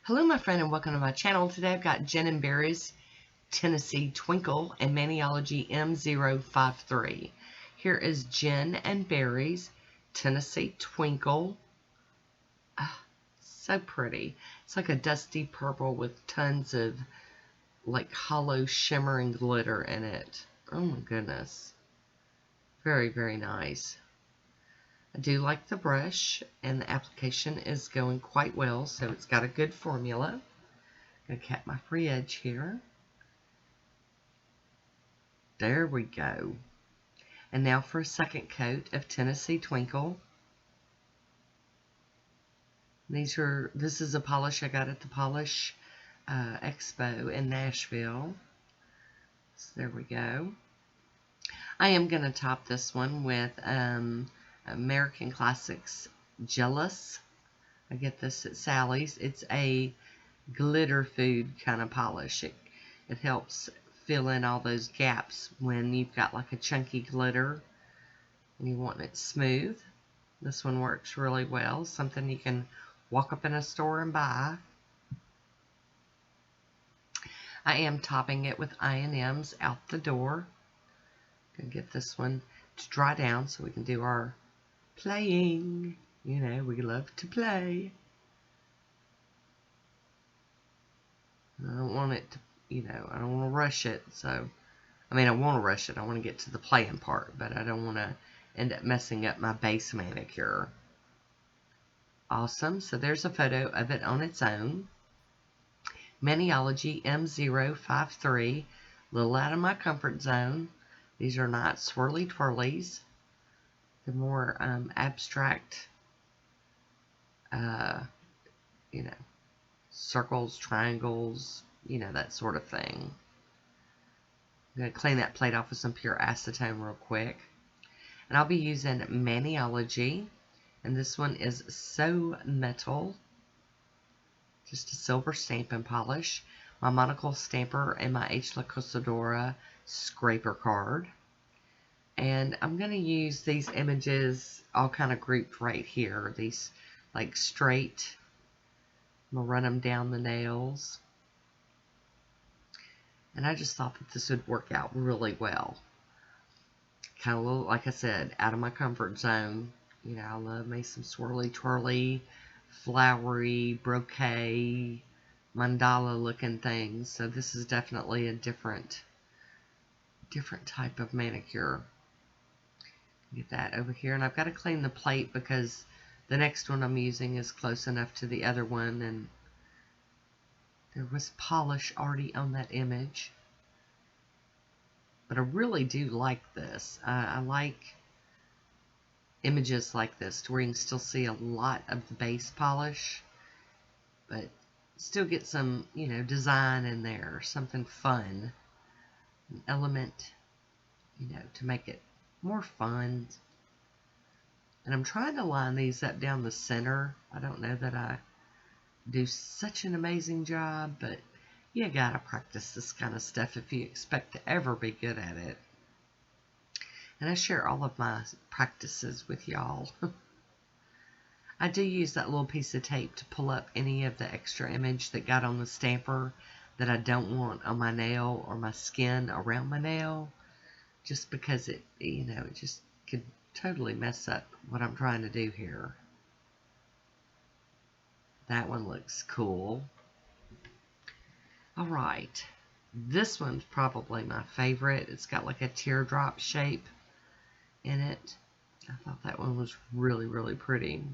Hello my friend and welcome to my channel. Today I've got Jen and Barry's Tennessee Twinkle and Maniology M053. Here is Jen and Barry's Tennessee Twinkle. So pretty. It's like a dusty purple with tons of like hollow shimmering glitter in it. Oh my goodness. Very, very nice. I do like the brush, and the application is going quite well, so it's got a good formula. I'm going to cap my free edge here. There we go. And now for a second coat of Tennessee Twinkle. This is a polish I got at the Polish Expo in Nashville. So there we go. I am going to top this one with American Classics Jealous. I get this at Sally's. It's a glitter food kind of polish. It helps fill in all those gaps when you've got like a chunky glitter and you want it smooth. This one works really well. Something you can walk up in a store and buy. I am topping it with I&M's Out the Door. Gonna get this one to dry down so we can do our playing. You know, we love to play. I don't want it to, I don't want to rush it. So, I mean, I want to rush it. I want to get to the playing part, but I don't want to end up messing up my base manicure. Awesome. So there's a photo of it on its own. Maniology M053. A little out of my comfort zone. These are not swirly twirlies. They're more abstract, circles, triangles, that sort of thing. I'm going to clean that plate off with some pure acetone real quick. And I'll be using Maniology. And this one is So Metal. Just a silver stamp and polish. My Monocle stamper and my H. La Cosadora scraper card. And I'm going to use these images all kind of grouped right here. These like straight. I'm going to run them down the nails. And I just thought that this would work out really well. Kind of a little, like I said, out of my comfort zone. I love me some swirly, twirly, flowery, brocade, mandala looking things. So this is definitely a different type of manicure. Get that over here. And I've got to clean the plate because the next one I'm using is close enough to the other one. And there was polish already on that image. But I really do like this. I like images like this to where you can still see a lot of the base polish. But still get some, design in there. Something fun. An element, to make it more fun. And I'm trying to line these up down the center. I don't know that I do such an amazing job, but you gotta practice this kind of stuff if you expect to ever be good at it. And I share all of my practices with y'all. I do use that little piece of tape to pull up any of the extra image that got on the stamper that I don't want on my nail or my skin around my nail, just because it just could totally mess up what I'm trying to do here. That one looks cool. Alright, this one's probably my favorite. It's got like a teardrop shape in it. I thought that one was really, really pretty.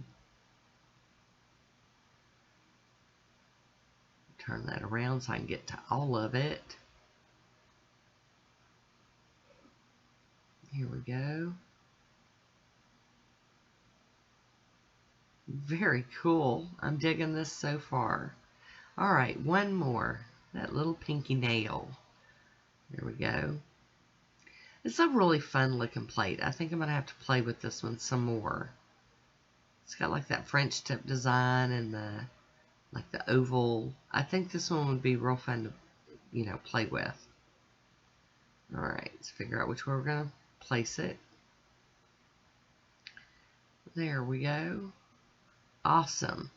Turn that around so I can get to all of it. Here we go. Very cool. I'm digging this so far. Alright, one more. That little pinky nail. There we go. It's a really fun looking plate. I think I'm going to have to play with this one some more. It's got like that French tip design and the oval. I think this one would be real fun to, play with. Alright, let's figure out which way we're going to place it. There we go. Awesome.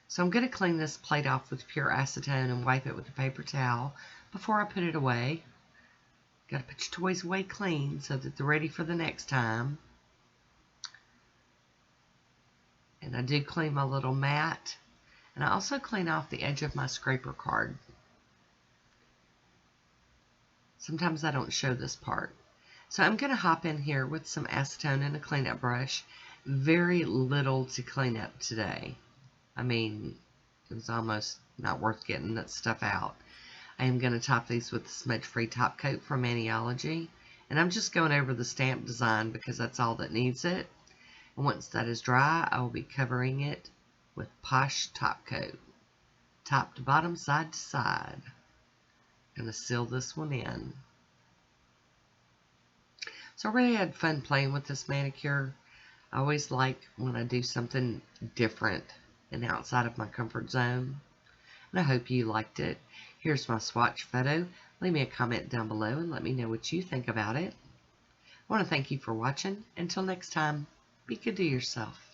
So I'm going to clean this plate off with pure acetone and wipe it with a paper towel before I put it away. Got to put your toys away clean so that they're ready for the next time. And I do clean my little mat. And I also clean off the edge of my scraper card. Sometimes I don't show this part. So I'm going to hop in here with some acetone and a cleanup brush. Very little to clean up today. I mean, it was almost not worth getting that stuff out. I am going to top these with the smudge-free top coat from Maniology. And I'm just going over the stamp design because that's all that needs it. And once that is dry, I will be covering it with Poshe top coat. Top to bottom, side to side. I'm going to seal this one in. So I really had fun playing with this manicure. I always like when I do something different and outside of my comfort zone. And I hope you liked it. Here's my swatch photo. Leave me a comment down below and let me know what you think about it. I want to thank you for watching. Until next time, be good to yourself.